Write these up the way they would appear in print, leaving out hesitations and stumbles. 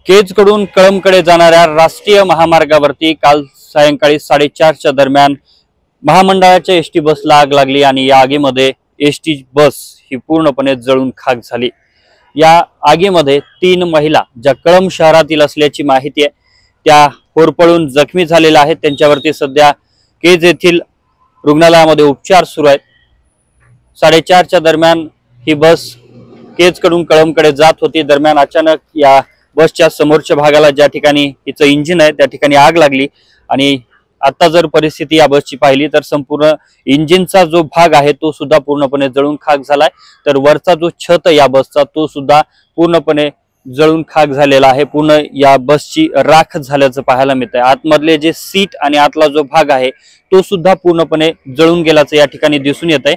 केजकडून कळंबकडे जाणाऱ्या राष्ट्रीय महामार्गावरती काल सायंकाळी 4:30च्या दरम्यान महामंडळाच्या एसटी बसला आग लागली आणि या आगीमध्ये एसटी बस ही पूर्णपणे जळून खाक झाली। या आगीमध्ये 3 महिला ज्या कळंब शहरातील असल्याची माहिती आहे त्या होरपळून जखमी झालेल्या आहेत। त्यांच्यावरती सध्या केज येथील रुग्णालयामध्ये उपचार सुरू आहेत। 4:30च्या दरम्यान ही बस केजकडून कळंबकडे जात होती। दरम्यान अचानक या बसच्या समोरच्या भागाला ज्या ठिकाणी हिचं इंजिन आहे त्या ठिकाणी आग लागली आणि आता जर परिस्थिती या बसची पाहिली तर संपूर्ण इंजिनचा जो भाग आहे तो सुद्धा पूर्णपणे जळून खाक झालाय। तर वरचा जो छत या बसचा तो सुद्धा पूर्णपणे जळून खाक झालेला आहे। पूर्ण या बसची राख झाल्याचं पाहायला मिळतंय। आतमधले जे सीट आणि आतला जो भाग आहे तो सुद्धा पूर्णपणे जळून गेल्याचं या ठिकाणी दिसून येतंय।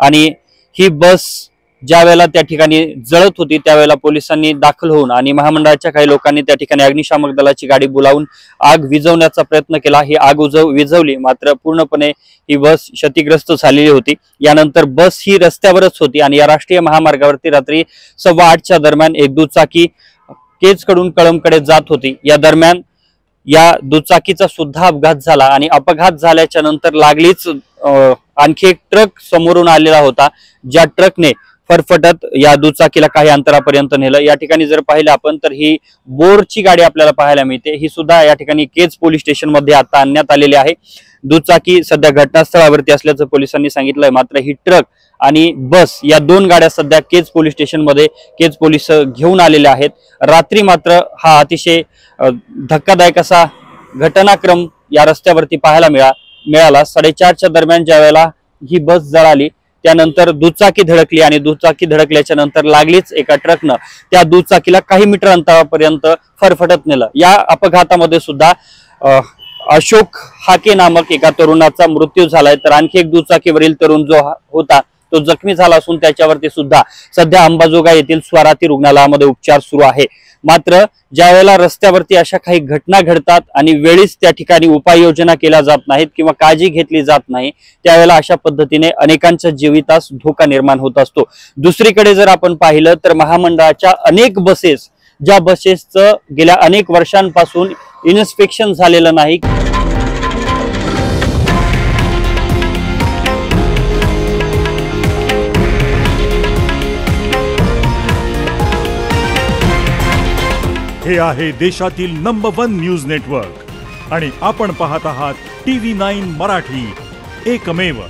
आणि ही बस ज्या वेळेला त्या ठिकाणी जळत होती त्यावेळेला पोलिसांनी दाखल होऊन आणि महामंडळाच्या काही लोकांनी त्या ठिकाणी अग्निशामक दलाची गाडी बोलावून आग विझवण्याचा प्रयत्न केला। ही आग विझवली मात्र पूर्णपणे ही बस क्षतिग्रस्त झालेली होती। यानंतर बस ही रस्त्यावरच होती आणि या राष्ट्रीय महामार्गावरती रात्री 8:15च्या दरम्यान एक दुचाकी केजकडून कळंबकडे जात होती। या दरम्यान या दुचाकीचा सुद्धा अपघात झाला आणि अपघात झाल्याच्या नंतर लागलीच आणखी एक ट्रक समोरून आलेला होता। ज्या ट्रकने फरफटत या दुचाकीला काही अंतरापर्यंत नेलं। या ठिकाणी जर पाहिलं आपण तर ही बोरची गाडी आपल्याला पाहायला मिळते। ही सुद्धा या ठिकाणी केज पोलीस स्टेशन मध्ये आता आणण्यात आलेली आहे। दुचाकी सध्या घटनास्थळावरती असल्याचं पोलिसांनी सांगितलंय। मात्र ही ट्रक आणि बस या 2 गाड्या सध्या केज पोलीस स्टेशन मध्ये केज पोलीस घेऊन आलेले आहेत। रात्री मात्र हा अतिशय धक्कादायक असा घटनाक्रम या रस्त्यावरती पाहायला मिळाला। 4:30च्या दरम्यान ज्या वेळेला ही बस जळाली त्यानंतर दुचाकी धडकली आणि दुचाकी धडकल्याच्या नंतर लागलीच एका ट्रकनं त्या दुचाकीला काही मीटर अंतरापर्यंत फरफटत नेलं। या अपघातामध्ये सुद्धा अशोक हाके नामक एका तरुणाचा मृत्यू झालाय। तर आणखी एक दुचाकीवरील तरुण जो होता तो जखमी झाला असून त्याच्यावरती सुद्धा सध्या अंबाजोगाई येथील स्वाराती रुग्णालयामध्ये उपचार सुरू आहे। मात्र ज्या वेळेला रस्त्यावरती अशा काही घटना घडतात आणि वेळीच त्या ठिकाणी उपाययोजना केल्या जात नाहीत किंवा काळजी घेतली जात नाही त्यावेळेला अशा पद्धतीने अनेकांच्या जीवितास धोका निर्माण होत असतो। दुसरीकडे जर आपण पाहिलं तर महामंडळाच्या अनेक बसेस ज्या बसेसचं गेल्या अनेक वर्षांपासून इन्स्पेक्शन झालेलं नाही। हे आहे देशातील नंबर 1 न्यूज नेटवर्क आणि आपण पाहत आहात TV9 मराठी, एकमेव।